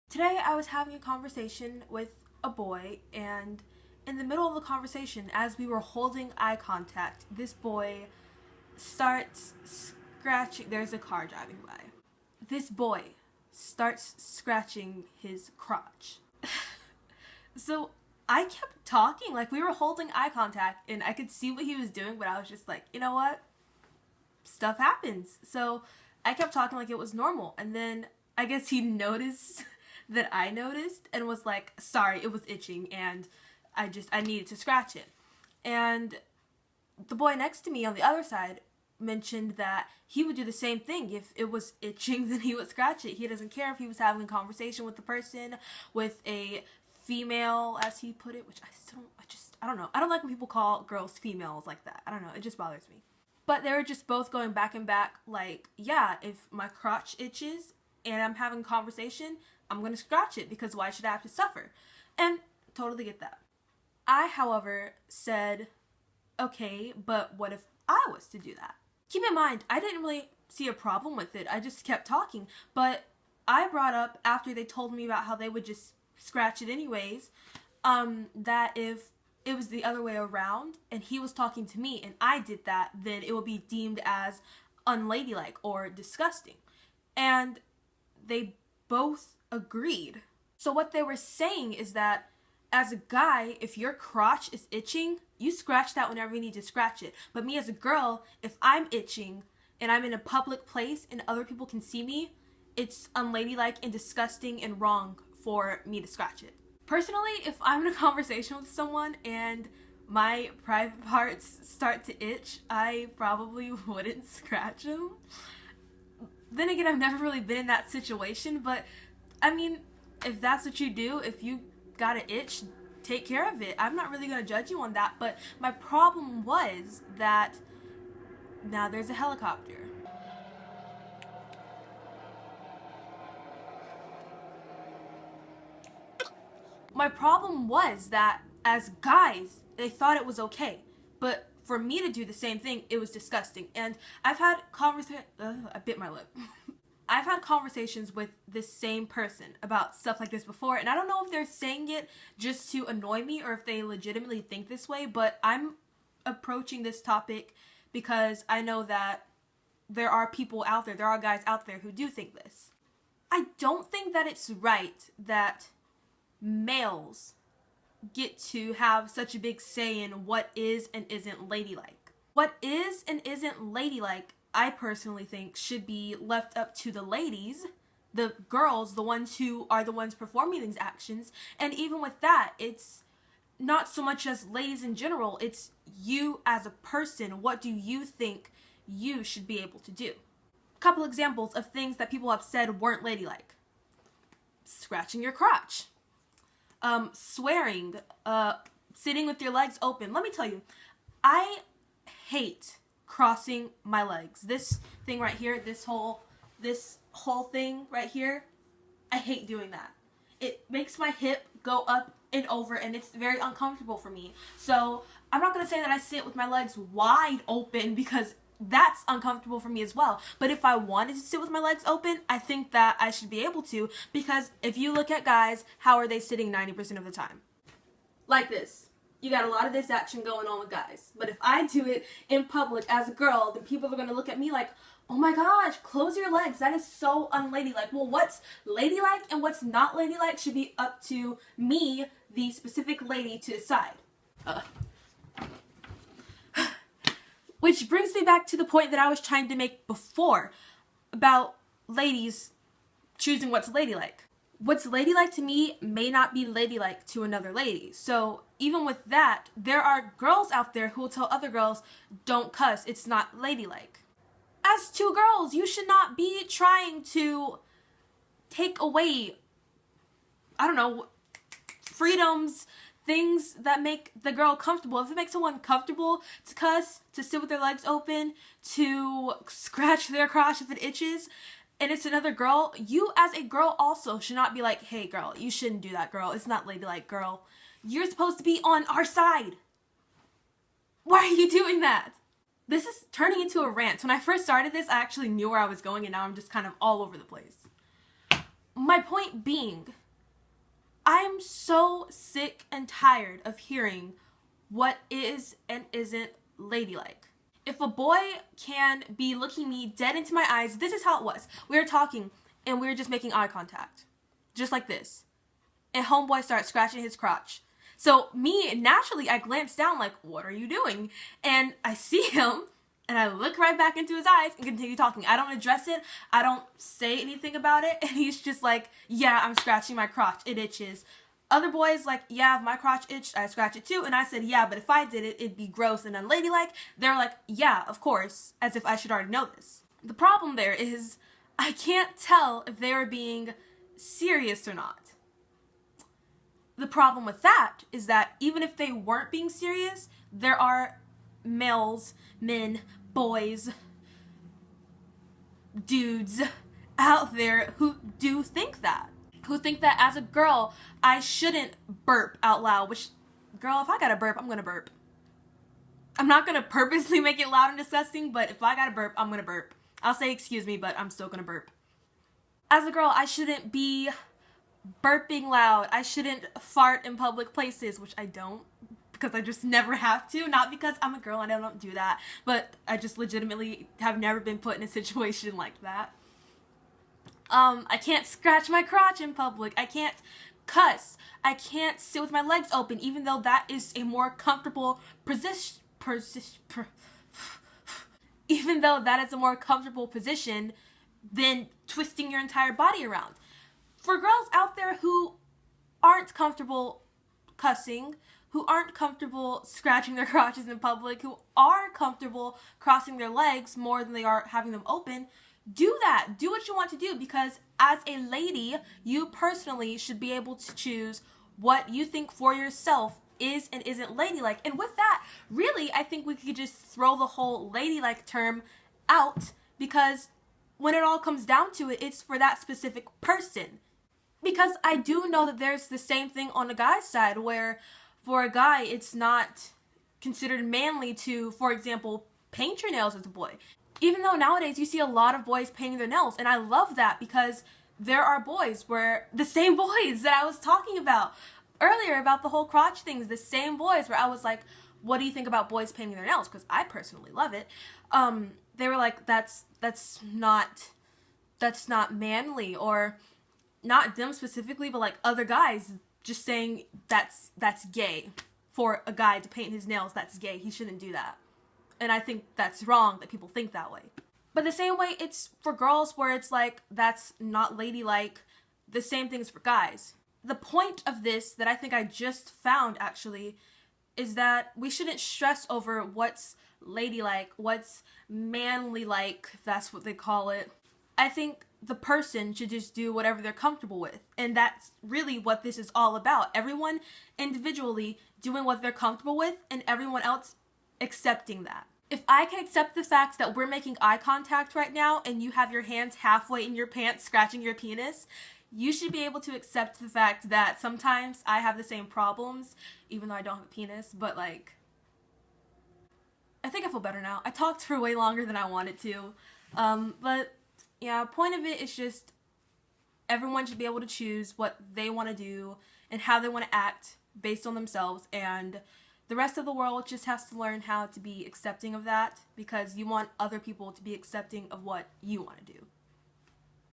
Today I was having a conversation with a boy, and in the middle of the conversation, as we were holding eye contact, this boy starts scratching. There's a car driving by. This boy starts scratching his crotch. So I kept talking, like we were holding eye contact, and I could see what he was doing, but I was just like, you know what? Stuff happens. So I kept talking like it was normal, and then I guess he noticed that I noticed and was like, sorry, it was itching and I needed to scratch it. And the boy next to me on the other side mentioned that he would do the same thing. If it was itching, then he would scratch it. He doesn't care if he was having a conversation with the person, with a female, as he put it, which I don't know. I don't like when people call girls females like that. I don't know. It just bothers me. But they were just both going back and back like, yeah, if my crotch itches and I'm having a conversation, I'm going to scratch it because why should I have to suffer? And totally get that. I, however, said, okay, but what if I was to do that? Keep in mind, I didn't really see a problem with it. I just kept talking. But I brought up, after they told me about how they would just scratch it anyways, that if it was the other way around and he was talking to me and I did that, then it would be deemed as unladylike or disgusting. And they both agreed. So what they were saying is that as a guy, if your crotch is itching, you scratch that whenever you need to scratch it. But me as a girl, if I'm itching and I'm in a public place and other people can see me, it's unladylike and disgusting and wrong for me to scratch it. Personally, if I'm in a conversation with someone and my private parts start to itch, I probably wouldn't scratch them. Then again, I've never really been in that situation, but I mean, if that's what you do, if you got an itch, take care of it. I'm not really going to judge you on that, but my problem was that now there's a helicopter. My problem was that as guys, they thought it was okay, but for me to do the same thing, it was disgusting. And I've had I bit my lip. I've had conversations with this same person about stuff like this before, and I don't know if they're saying it just to annoy me or if they legitimately think this way, but I'm approaching this topic because I know that there are people out there, there are guys out there who do think this. I don't think that it's right that males get to have such a big say in what is and isn't ladylike. What is and isn't ladylike, I personally think, should be left up to the ladies, the girls, the ones who are the ones performing these actions. And even with that, it's not so much as ladies in general, it's you as a person. What do you think you should be able to do? A couple examples of things that people have said weren't ladylike. Scratching your crotch. Swearing, sitting with your legs open. Let me tell you, I hate crossing my legs. This thing right here, this whole thing right here, I hate doing that. It makes my hip go up and over, and it's very uncomfortable for me. So I'm not going to say that I sit with my legs wide open because that's uncomfortable for me as well. But if I wanted to sit with my legs open, I think that I should be able to, because if you look at guys, how are they sitting 90% of the time? Like this. You got a lot of this action going on with guys. But if I do it in public as a girl, then people are going to look at me like, oh my gosh, close your legs. That is so unladylike. Well, what's ladylike and what's not ladylike should be up to me, the specific lady, to decide. Which brings me back to the point that I was trying to make before about ladies choosing what's ladylike. What's ladylike to me may not be ladylike to another lady. So even with that, there are girls out there who will tell other girls, don't cuss, it's not ladylike. As two girls, you should not be trying to take away, I don't know, freedoms, things that make the girl comfortable. If it makes someone comfortable to cuss, to sit with their legs open, to scratch their crotch if it itches, and it's another girl, you as a girl also should not be like, hey girl, you shouldn't do that, girl. It's not ladylike, girl. You're supposed to be on our side. Why are you doing that? This is turning into a rant. When I first started this, I actually knew where I was going, and now I'm just kind of all over the place. My point being I am so sick and tired of hearing what is and isn't ladylike. If a boy can be looking me dead into my eyes, this is how it was. We were talking and we were just making eye contact. Just like this. And homeboy starts scratching his crotch. So me, naturally, I glance down like, what are you doing? And I see him and I look right back into his eyes and continue talking. I don't address it. I don't say anything about it. And he's just like, yeah, I'm scratching my crotch. It itches. Other boys like, yeah, if my crotch itched, I scratch it too. And I said, yeah, but if I did it, it'd be gross and unladylike. They're like, yeah, of course, as if I should already know this. The problem there is I can't tell if they were being serious or not. The problem with that is that even if they weren't being serious, there are males, men, boys, dudes out there who do think that. Who think that as a girl, I shouldn't burp out loud, which, girl, if I gotta burp, I'm gonna burp. I'm not gonna purposely make it loud and disgusting, but if I gotta burp, I'm gonna burp. I'll say excuse me, but I'm still gonna burp. As a girl, I shouldn't be burping loud. I shouldn't fart in public places, which I don't, because I just never have to. Not because I'm a girl and I don't do that, but I just legitimately have never been put in a situation like that. I can't scratch my crotch in public. I can't cuss. I can't sit with my legs open, even though that is a more comfortable even though that is a more comfortable position than twisting your entire body around. For girls out there who aren't comfortable cussing, who aren't comfortable scratching their crotches in public, who are comfortable crossing their legs more than they are having them open, do that. Do what you want to do, because as a lady, you personally should be able to choose what you think for yourself is and isn't ladylike. And with that, really, I think we could just throw the whole ladylike term out, because when it all comes down to it, it's for that specific person. Because I do know that there's the same thing on the guy's side, where for a guy, it's not considered manly to, for example, paint your nails as a boy. Even though nowadays you see a lot of boys painting their nails, and I love that, because there are boys where, the same boys that I was talking about earlier about the whole crotch things, the same boys where I was like, what do you think about boys painting their nails? Because I personally love it. They were like, that's not manly, or not them specifically, but like other guys just saying that's gay. For a guy to paint his nails, that's gay. He shouldn't do that. And I think that's wrong that people think that way. But the same way it's for girls, where it's like, that's not ladylike, the same thing's for guys. The point of this that I think I just found, actually, is that we shouldn't stress over what's ladylike, what's manly-like, if that's what they call it. I think the person should just do whatever they're comfortable with. And that's really what this is all about. Everyone individually doing what they're comfortable with, and everyone else accepting that. If I can accept the fact that we're making eye contact right now and you have your hands halfway in your pants scratching your penis, you should be able to accept the fact that sometimes I have the same problems, even though I don't have a penis, but like, I think I feel better now. I talked for way longer than I wanted to. But yeah, point of it is just everyone should be able to choose what they want to do and how they want to act based on themselves, and the rest of the world just has to learn how to be accepting of that, because you want other people to be accepting of what you want to do.